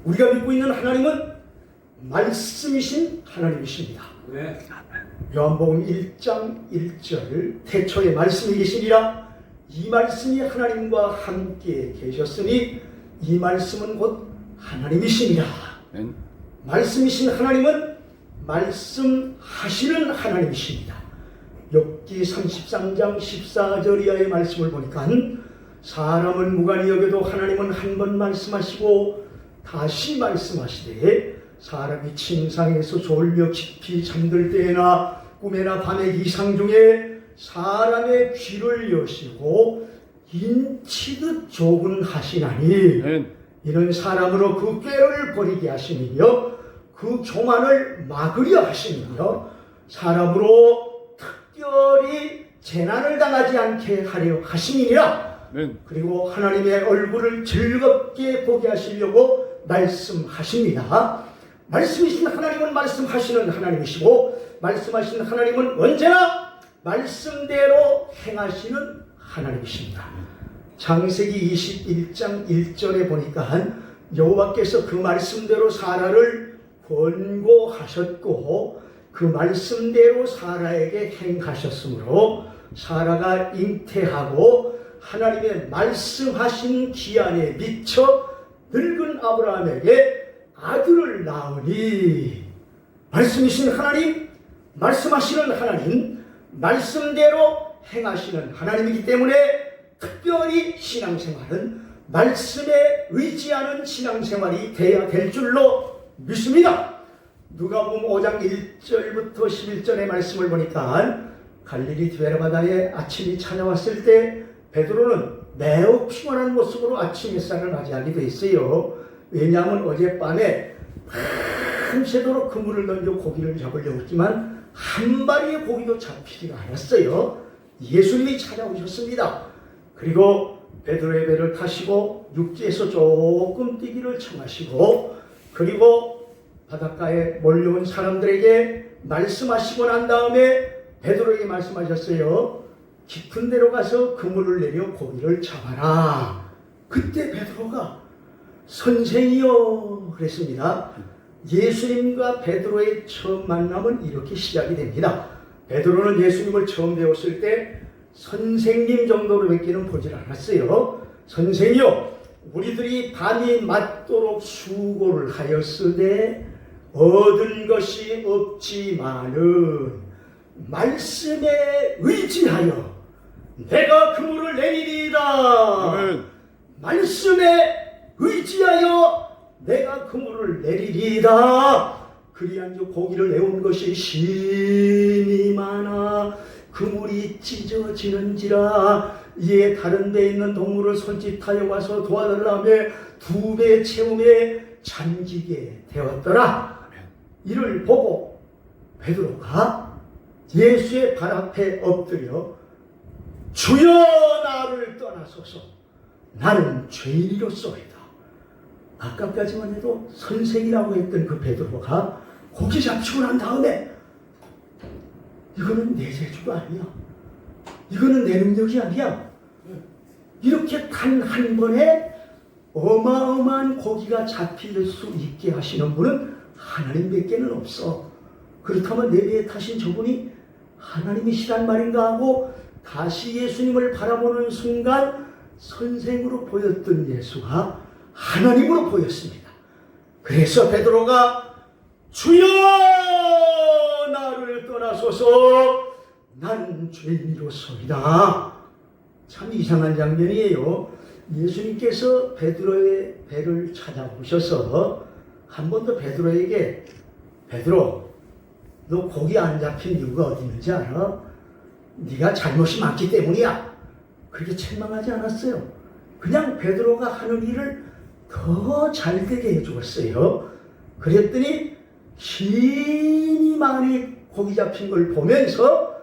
우리가 믿고 있는 하나님은 말씀이신 하나님이십니다. 네. 요한복음 1장 1절 태초에 말씀이 계시니라 이 말씀이 하나님과 함께 계셨으니 이 말씀은 곧 하나님이시니라. 말씀이신 하나님은 말씀하시는 하나님이십니다. 욥기 33장 14절 이하의 말씀을 보니까 사람은 무관히 여겨도 하나님은 한 번 말씀하시고 다시 말씀하시되 사람이 침상에서 졸며 깊이 잠들 때에나 꿈에나 밤의 이상 중에 사람의 귀를 여시고 인치듯 조문하시나니 이는 사람으로 그 꾀를 버리게 하시며 그 교만을 막으려 하시며 사람으로 특별히 재난을 당하지 않게 하려 하심이니라. 그리고 하나님의 얼굴을 즐겁게 보게 하시려고 말씀하십니다. 말씀이신 하나님은 말씀하시는 하나님이시고 말씀하시는 하나님은 언제나 말씀대로 행하시는 하나님이십니다. 창세기 21장 1절에 보니까 여호와께서 그 말씀대로 사라를 권고하셨고 그 말씀대로 사라에게 행하셨으므로 사라가 잉태하고 하나님의 말씀하신 기한에 미쳐 늙은 아브라함에게 아들을 낳으니 말씀이신 하나님, 말씀하시는 하나님, 말씀대로 행하시는 하나님이기 때문에 특별히 신앙생활은 말씀에 의지하는 신앙생활이 되어야 될 줄로 믿습니다. 누가복음 5장 1절부터 11절의 말씀을 보니까 갈릴리 디베라바다에 아침이 찾아왔을 때 베드로는 매우 피곤한 모습으로 아침 햇살을 맞이하게 돼 있어요. 왜냐하면 어젯밤에 밤새도록 그물을 던져 고기를 잡으려고 했지만 한 마리의 고기도 잡히지가 않았어요. 예수님이 찾아오셨습니다. 그리고 베드로의 배를 타시고 육지에서 조금 뛰기를 청하시고 그리고 바닷가에 몰려온 사람들에게 말씀하시고 난 다음에 베드로에게 말씀하셨어요. 깊은 데로 가서 그물을 내려 고기를 잡아라. 그때 베드로가 선생이여 그랬습니다. 예수님과 베드로의 처음 만남은 이렇게 시작이 됩니다. 베드로는 예수님을 처음 배웠을 때 선생님 정도로 뵙기는 보질 않았어요. 선생이여 우리들이 밤이 맞도록 수고를 하였으되 얻은 것이 없지만은 말씀에 의지하여 내가 그물을 내리리이다. 말씀에 의지하여 내가 그물을 내리리이다. 그리한즉 고기를 내온 것이 심히 많아 그물이 찢어지는지라. 이에 다른 데 있는 동물을 손짓하여 와서 도와달라며 2배 채움에 잠기게 되었더라. 이를 보고 베드로가 예수의 발 앞에 엎드려 주여 나를 떠나소서 나는 죄인이로소이다. 아까까지만 해도 선생이라고 했던 그 베드로가 고기 잡히고 난 다음에 이거는 내 재주가 아니야. 이거는 내 능력이 아니야. 이렇게 단 한 번에 어마어마한 고기가 잡힐 수 있게 하시는 분은 하나님밖에는 없어. 그렇다면 내 배에 타신 저분이 하나님이시란 말인가 하고 다시 예수님을 바라보는 순간 선생으로 보였던 예수가 하나님으로 보였습니다. 그래서 베드로가 주여 나를 떠나소서 나는 죄인이로소이다. 참 이상한 장면이에요. 예수님께서 베드로의 배를 찾아오셔서 한 번 더 베드로에게 베드로 너 고기 안 잡힌 이유가 어디 있는지 알아? 네가 잘못이 많기 때문이야. 그렇게 책망하지 않았어요. 그냥 베드로가 하는 일을 더 잘되게 해주었어요. 그랬더니 힘이 많이 고기 잡힌 걸 보면서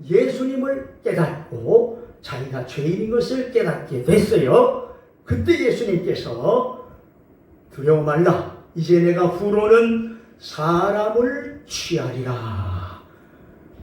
예수님을 깨닫고 자기가 죄인인 것을 깨닫게 됐어요. 그때 예수님께서 두려워 말라. 이제 내가 후로는 사람을 취하리라.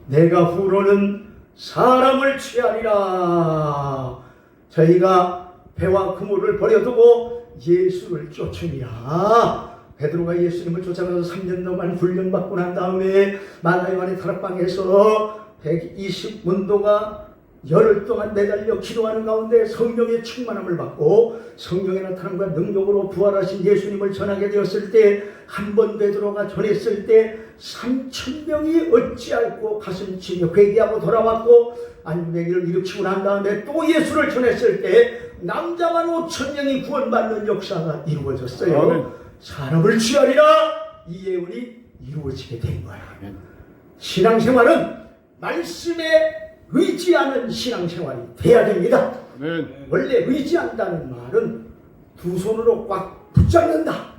내가 후로는 사람을 취하리라. 저희가 배와 그물을 버려두고 예수를 쫓으니라. 베드로가 예수님을 쫓아가서 3년 동안 훈련받고 난 다음에 마나요한의 다락방에서 120문도가 열흘 동안 매달려 기도하는 가운데 성령의 충만함을 받고 성령의 나타남과 능력으로 부활하신 예수님을 전하게 되었을 때, 한 번 베드로가 전했을 때 3,000명이 어찌할꼬 가슴 치며 회개하고 돌아왔고, 안배기를 일으키고 난 다음에 또 예수를 전했을 때 남자만 5,000명이 구원받는 역사가 이루어졌어요. 아멘. 사람을 취하리라, 이 예언이 이루어지게 된 거야. 아멘. 신앙생활은 말씀에 의지하는 신앙생활이 돼야 됩니다. 아멘. 원래 의지한다는 말은 두 손으로 꽉 붙잡는다,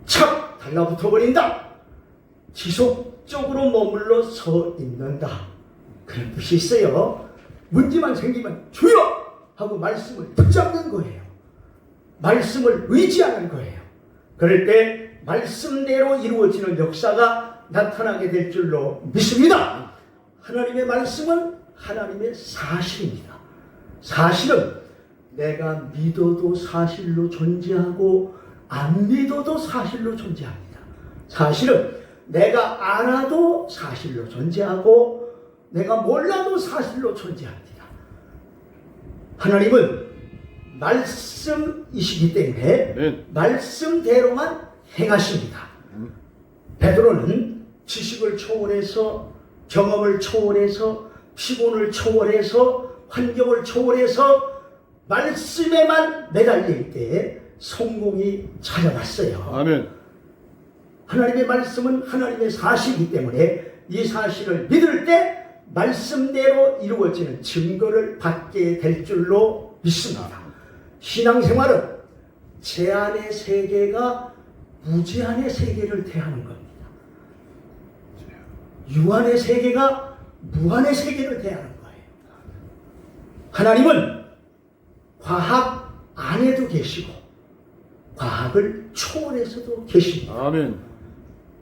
착 달라붙어 버린다, 지속적으로 머물러 서 있는다, 그런 뜻이 있어요. 문제만 생기면 주여 하고 말씀을 붙잡는 거예요. 말씀을 의지하는 거예요. 그럴 때 말씀대로 이루어지는 역사가 나타나게 될 줄로 믿습니다. 하나님의 말씀은 하나님의 사실입니다. 사실은 내가 믿어도 사실로 존재하고 안 믿어도 사실로 존재합니다. 사실은 내가 알아도 사실로 존재하고 내가 몰라도 사실로 존재합니다. 하나님은 말씀이시기 때문에 말씀대로만 행하십니다. 베드로는 지식을 초월해서, 경험을 초월해서, 피곤을 초월해서, 환경을 초월해서 말씀에만 매달릴 때 성공이 찾아왔어요. 아멘. 하나님의 말씀은 하나님의 사실이기 때문에 이 사실을 믿을 때 말씀대로 이루어지는 증거를 받게 될 줄로 믿습니다. 신앙생활은 제한의 세계가 무제한의 세계를 대하는 겁니다. 유한의 세계가 무한의 세계를 대하는 거예요. 하나님은 과학 안에도 계시고 과학을 초월해서도 계십니다. 아멘.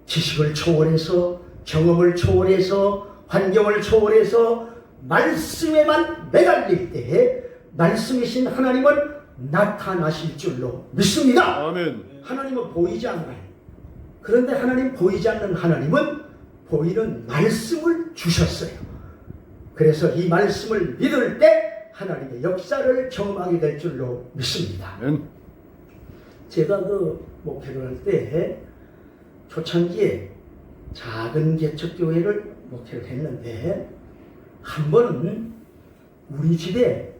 지식을 초월해서, 경험을 초월해서, 환경을 초월해서 말씀에만 매달릴 때에 말씀이신 하나님은 나타나실 줄로 믿습니다. 아멘. 하나님은 보이지 않아요. 그런데 하나님, 보이지 않는 하나님은 보이는 말씀을 주셨어요. 그래서 이 말씀을 믿을 때 하나님의 역사를 경험하게 될 줄로 믿습니다. 아멘. 제가 목회를 할 때 초창기에 작은 개척교회를 목회를 했는데, 한 번은 우리 집에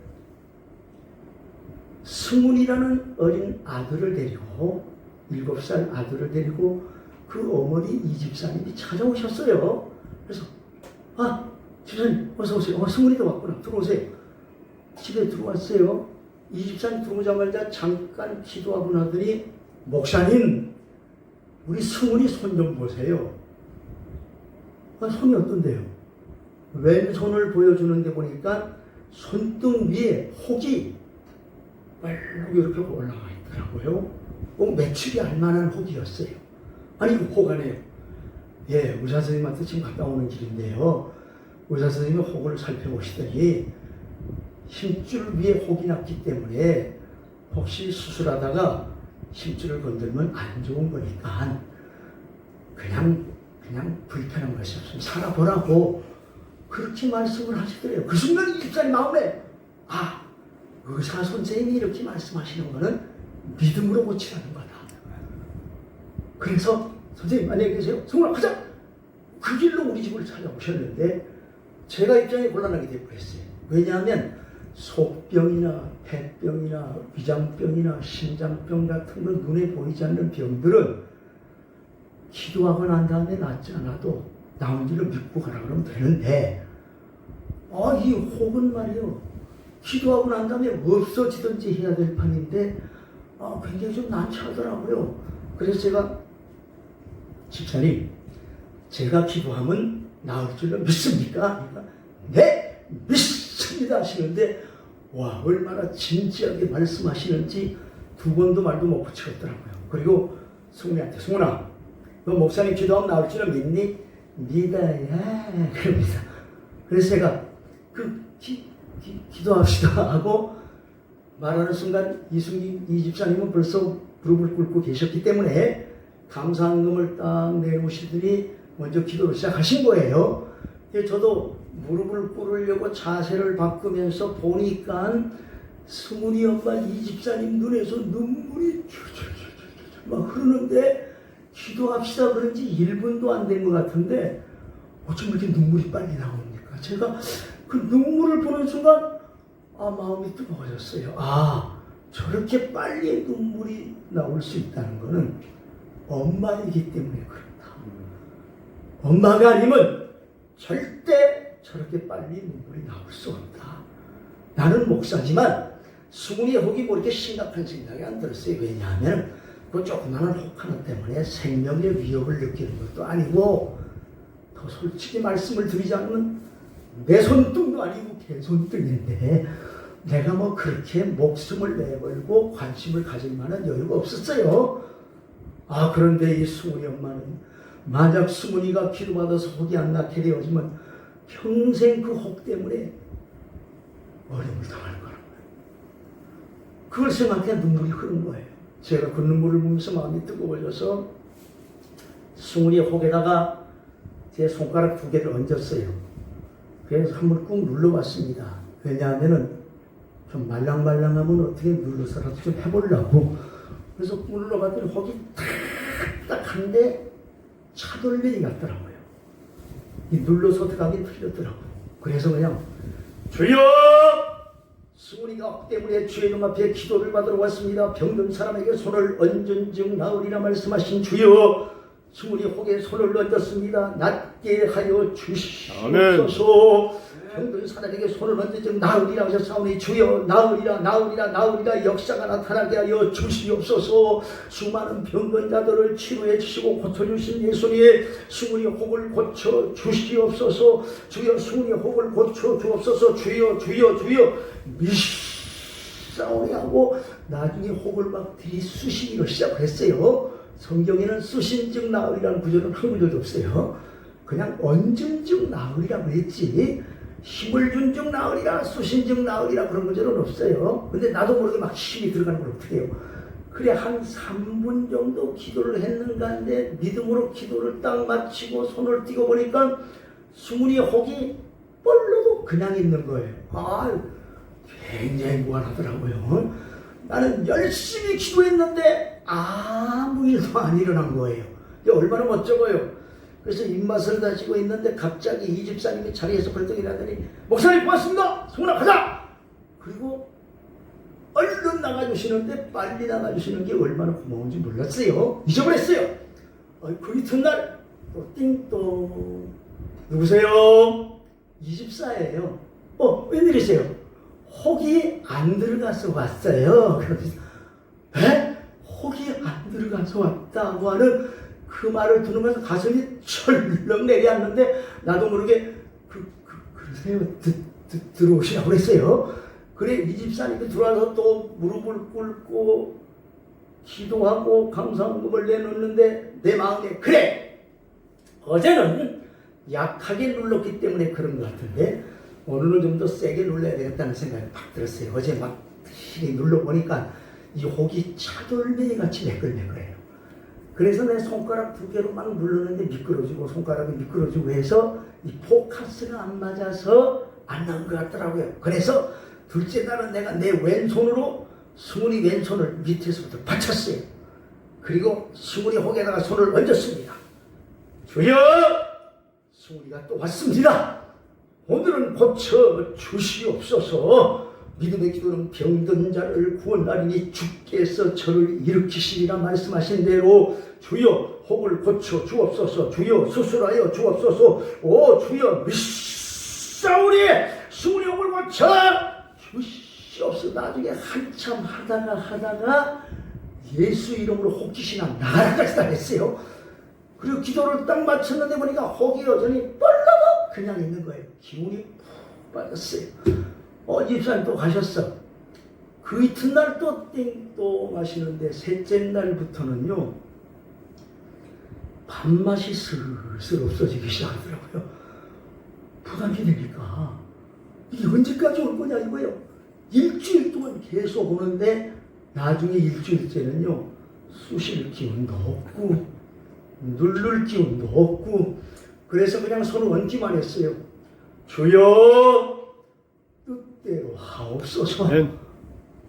승훈이라는 어린 아들을 데리고, 7살 아들을 데리고 그 어머니 이 집사님이 찾아오셨어요. 그래서 집사님 어서 오세요. 승훈이도 왔구나. 들어오세요. 집에 들어왔어요. 이 집사님 들어오자마자 잠깐 기도하고 나더니, 목사님, 우리 승훈이 손 좀 보세요. 손이 어떤데요? 왼손을 보여주는데 보니까 손등 위에 혹이 빨갛게 이렇게 올라와 있더라고요. 꼭 매출이 알만한 혹이었어요. 아니, 이거 혹 아니에요. 예, 의사 선생님한테 지금 갔다 오는 길인데요. 의사 선생님이 혹을 살펴보시더니 힘줄 위에 혹이 났기 때문에 혹시 수술하다가 힘줄을 건들면 안 좋은 거니까 그냥 불편한 것이 없으면 살아보라고 그렇게 말씀을 하시더래요. 그 순간 이 집사님 마음에 의사 선생님이 이렇게 말씀하시는 거는 믿음으로 고치라는 거다. 그래서 선생님 안녕히 계세요. 승훈아 가자. 그 길로 우리 집을 찾아오셨는데 제가 입장이 곤란하게 되어버렸어요. 왜냐하면 속병이나 폐병이나 위장병이나 심장병 같은 건 눈에 보이지 않는 병들은 기도하고 난 다음에 낫지 않아도 나온 줄을 믿고 가라 그러면 되는데, 이 혹은 말이요, 기도하고 난 다음에 없어지든지 해야 될 판인데 굉장히 좀 난처하더라고요. 그래서 제가, 집사님, 제가 기도하면 나을 줄로 믿습니까? 그러니까, 네, 믿습니다 하시는데, 와, 얼마나 진지하게 말씀하시는지 2번도 말도 못 붙이겠더라고요. 그리고 승훈이한테, 승훈아, 너 목사님 기도하면 나올 줄은 믿니? 믿어야. 그럽니다. 그래서 제가 기도합시다 하고 말하는 순간 이승기 이 집사님은 벌써 무릎을 꿇고 계셨기 때문에 감사한금을 딱 내놓으시더니 먼저 기도를 시작하신 거예요. 저도 무릎을 꿇으려고 자세를 바꾸면서 보니까 승훈이 엄마 이 집사님 눈에서 눈물이 막 흐르는데 기도합시다 그런지 1분도 안 된 것 같은데 어쩜 이렇게 눈물이 빨리 나옵니까? 제가 그 눈물을 보는 순간 마음이 뜨거워졌어요. 저렇게 빨리 눈물이 나올 수 있다는 것은 엄마이기 때문에 그렇다. 엄마가 아니면 절대 저렇게 빨리 눈물이 나올 수 없다. 나는 목사지만 수군이 혹이 뭐 이렇게 심각한 생각이 안 들었어요. 왜냐하면 그 조그마한 혹 하나 때문에 생명의 위협을 느끼는 것도 아니고, 더 솔직히 말씀을 드리자면 내 손등도 아니고 개 손등인데 내가 뭐 그렇게 목숨을 내걸고 관심을 가질 만한 여유가 없었어요. 그런데 이 수문이 엄마는 만약 수문이가 기도받아서 혹이 안 낫게 되어지면 평생 그 혹 때문에 어려움을 당할 거라는 거예요. 그걸 생각해 눈물이 흐른 거예요. 제가 그 눈물을 보면서 마음이 뜨거워져서 수문이 혹에다가 제 손가락 2개를 얹었어요. 그래서 한번 꾹 눌러봤습니다. 왜냐하면은 좀 말랑말랑하면 어떻게 눌러서라도 좀 해보려고. 그래서 꾹 눌러봤더니 혹이 딱딱한데 차돌면이 같더라고요. 이 눌러서 들어가긴 틀렸더라고요. 그래서 그냥 주여! 수문이가 혹 때문에 주의 nom 앞에 기도를 받으러 왔습니다. 병든 사람에게 손을 얹은 즉 나으리라 말씀하신 주여, 수문이 혹에 손을 얹었습니다. 낫게 하여 주시옵소서. 병든 사람에게 손을 얹은 즉 나으리라 하셨사오니 주여, 나으리라 나으리라 나으리라 역사가 나타나게 하여 주시옵소서. 수많은 병든 자들을 치료해 주시고 고쳐주신 예수님, 수문이 혹을 고쳐 주시옵소서. 주여, 수문이 혹을 고쳐 주옵소서. 주여 주여 주여 미사오니 하고 나중에 혹을 막 들이쑤시기로 시작했어요. 성경에는 쑤신 즉 나으리라는 구절은 한 구절도 없어요. 그냥 얹은 즉 나으리라고 했지 힘을 준 즉 나으리라, 쑤신 즉 나으리라 그런 구절은 없어요. 근데 나도 모르게 막 힘이 들어가는 걸 어떻게 해요? 그래 한 3분 정도 기도를 했는가인데 믿음으로 기도를 딱 마치고 손을 띄고 보니까 수문이의 혹이 뻘로도 그냥 있는 거예요. 굉장히 무한하더라고요. 나는 열심히 기도했는데 아무 일도 안 일어난 거예요. 얼마나 멋쩍어요. 그래서 입맛을 다지고 있는데 갑자기 이 집사님이 자리에서 벌떡 일어나더니 목사님 고맙습니다. 승훈아 가자. 그리고 얼른 나가주시는데 빨리 나가주시는 게 얼마나 고마운지 몰랐어요. 잊어버렸어요. 그 이튿날 또 띵동 누구세요? 이 집사예요. 웬일이세요? 혹이 안 들어가서 왔어요. 그러면서 혹이 안 들어가서 왔다고 하는 그 말을 들으면서 가슴이 철렁 내려앉는데 나도 모르게 그러세요? 들어오시라고 그랬어요. 그래 이 집사님이 들어와서 또 무릎을 꿇고 기도하고 감사한금을 내놓는데 내 마음에 그래 어제는 약하게 눌렀기 때문에 그런 것 같은데 오늘은 좀 더 세게 눌러야 되겠다는 생각이 팍 들었어요. 어제 막 힘이 눌러보니까 이 혹이 차돌매이 같이 매끌매끌해요. 그래서 내 손가락 2개로 막 눌렀는데 미끄러지고 손가락이 미끄러지고 해서 이 포커스가 안 맞아서 안 나온 것 같더라고요. 그래서 둘째 날은 내가 내 왼손으로 수문이 왼손을 밑에서부터 받쳤어요. 그리고 수문이 혹에다가 손을 얹었습니다. 주여! 수문이가 또 왔습니다. 오늘은 고쳐 주시옵소서. 믿음의 기도는 병든 자를 구원하리니 주께서 저를 일으키시리라 말씀하신 대로 주여 혹을 고쳐 주옵소서. 주여 수술하여 주옵소서. 오 주여 미사오니 수문의 혹을 고쳐 주시옵소서. 나중에 한참 하다가 예수 이름으로 혹 귀신아 나가라까지 다 했어요. 그리고 기도를 딱 마쳤는데 보니까 혹이 여전히 뻘라고 그냥 있는 거예요. 기운이 푹 빠졌어요. 집사님 또 가셨어. 그 이튿날 또 띵또 마시는데 셋째 날부터는요 밥맛이 슬슬 없어지기 시작하더라고요. 부담이 되니까 이게 언제까지 올 거냐 이거예요. 일주일 동안 계속 오는데 나중에 일주일째는요 쑤실 기운도 없고 누를 기운도 없고 그래서 그냥 손을 얹기만 했어요. 주여 뜻대로 하옵소서.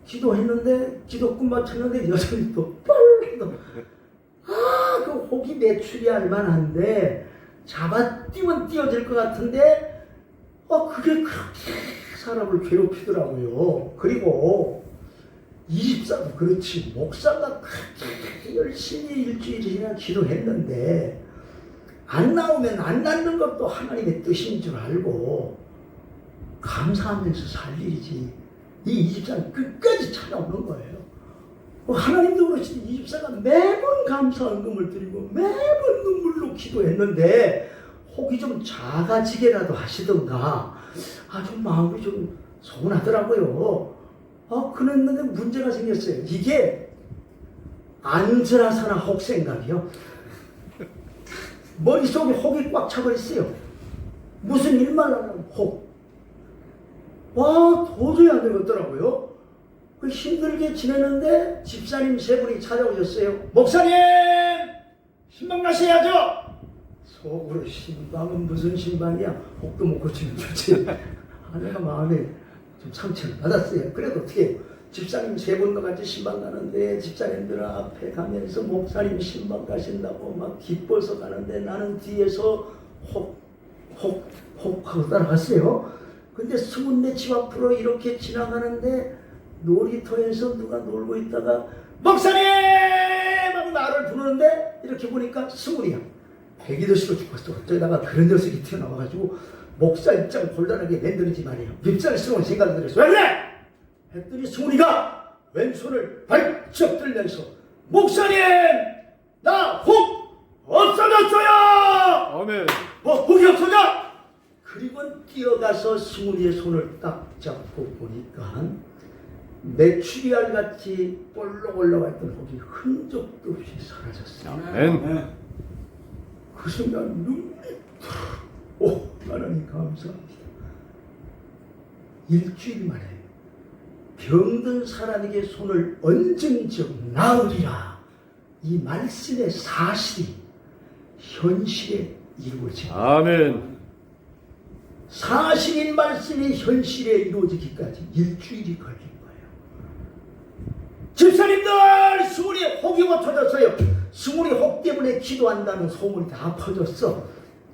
기도했는데 기도 끝마쳤는데 여전히 또 뻘도 그 혹이 매출이 할 만한데 잡아뛰면 띄어질 것 같은데 그게 그렇게 사람을 괴롭히더라고요. 그리고 24도 그렇지 목사가 그렇게 열심히 일주일이나 기도했는데 안 나오면 안 낫는 것도 하나님의 뜻인 줄 알고 감사하면서 살 일이지 이 24는 끝까지 찾아오는 거예요. 하나님도 그러시지 24가 매번 감사 헌금을 드리고 매번 눈물로 기도했는데 혹이 좀 작아지게라도 하시던가 좀 마음이 좀 서운하더라고요. 그랬는데 문제가 생겼어요. 이게 안드라사나 혹 생각이요. 머릿속에 혹이 꽉 차버렸어요. 무슨 일만 하면 혹. 도저히 안 되겠더라고요. 힘들게 지내는데 집사님 세 분이 찾아오셨어요. 목사님! 신방 가셔야죠! 속으로 신방은 무슨 신방이야? 혹도 못 고치면 좋지. 내가 마음에 좀 상처를 받았어요. 그래도 어떻게 해요? 집사님 세 분과 같이 신방 가는데 집사님들 앞에 가면서 목사님 신방 가신다고 막 기뻐서 가는데 나는 뒤에서 혹 하고 따라갔어요. 근데 스문네 집 앞으로 이렇게 지나가는데 놀이터에서 누가 놀고 있다가 목사님! 하고 나를 부르는데 이렇게 보니까 스문이야. 배기도시로 죽었어. 어쩌다가 그런 녀석이 튀어나와가지고 목사 입장 곤란하게 만들지 말이에요. 밉살스러운 생각이 들었어. 왜 그래? 했더니 스문이가 왼손을 발쩍 들면서 목사님! 나 혹 없어졌어요! 아멘. 혹이 없어져! 그리고 뛰어가서 스문이의 손을 딱 잡고 보니까 메추리알 같이 볼록 올라가 있던 혹이 흔적도 없이 사라졌어요. 아멘. 그 순간 눈이 하나님 감사합니다. 일주일 만에 병든 사람에게 손을 얹은 즉 나으리라. 이 말씀의 사실이 현실에 이루어집니다. 아멘. 사실인 말씀이 현실에 이루어지기까지 일주일이 걸린 거예요. 집사님들 스물이 혹이 못 터졌어요. 스물이 혹 때문에 기도한다는 소문이 다 퍼졌어.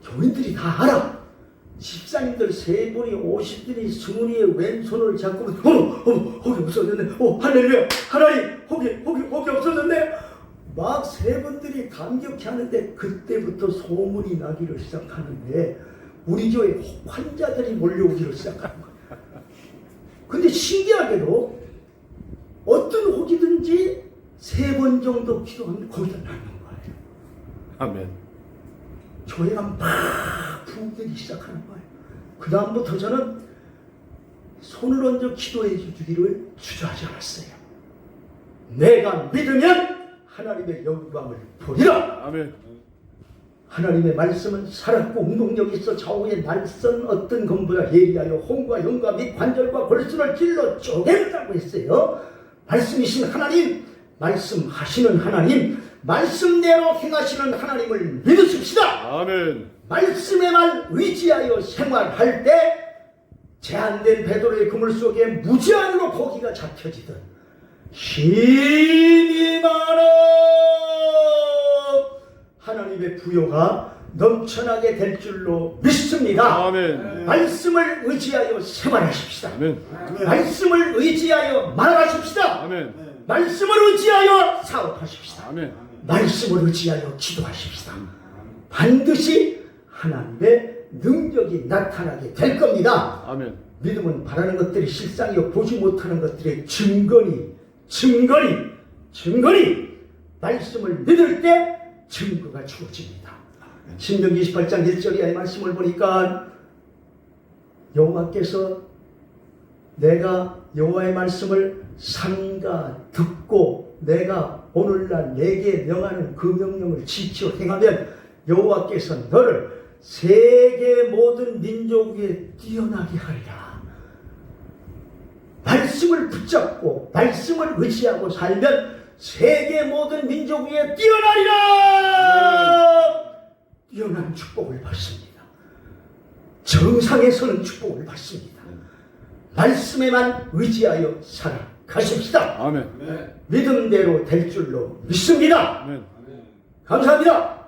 교인들이 다 알아. 집사님들 세 분이 오시더니 스물이의 왼손을 잡고 혹이 없어졌네. 할렐루야. 하나님 혹이 없어졌네. 막 세 분들이 감격해 하는데 그때부터 소문이 나기를 시작하는데 우리 교회 혹 환자들이 몰려오기를 시작하는 거예요. 근데 신기하게도 어떤 혹이든지 3번 정도 기도하면 거기다 낫는 거예요. 아멘. 교회가 막 부흥되기 시작하는 거예요. 그 다음부터 저는 손을 얹어 기도해 주기를 주저하지 않았어요. 내가 믿으면 하나님의 영광을 보리라. 아멘. 하나님의 말씀은 살았고 운동력이 있어 좌우의 날선 어떤 검보다 예리하여 혼과 영과 및 관절과 골수를 찔러 쪼갠다고 했어요. 말씀이신 하나님, 말씀하시는 하나님, 말씀대로 행하시는 하나님을 믿으십시다. 아멘. 말씀의 말 의지하여 생활할 때 제한된 베드로의 그물 속에 무제한으로 고기가 잡혀지듯 힘이 많아 하나님의 부요가 넘쳐나게 될 줄로 믿습니다. 아멘. 말씀을 의지하여 생활하십시다. 아멘. 말씀을 의지하여 말하십시다. 아멘. 말씀을 의지하여 사업하십시다. 아멘. 말씀을 의지하여 기도하십시다. 반드시 하나님의 능력이 나타나게 될 겁니다. 아멘. 믿음은 바라는 것들이 실상이요 보지 못하는 것들의 증거니 말씀을 믿을 때 증거가 주어집니다. 신명기 28장 1절의 말씀을 보니까 여호와께서 내가 여호와의 말씀을 삼가 듣고 내가 오늘날 내게 명하는 그 명령을 지켜 행하면 여호와께서 너를 세계 모든 민족 위에 뛰어나게 하리라. 말씀을 붙잡고 말씀을 의지하고 살면 세계 모든 민족 위에 뛰어나리라. 뛰어난 축복을 받습니다. 정상에서는 축복을 받습니다. 말씀에만 의지하여 살아가십시다. 아멘. 믿음대로 될 줄로 믿습니다. 아멘. 감사합니다.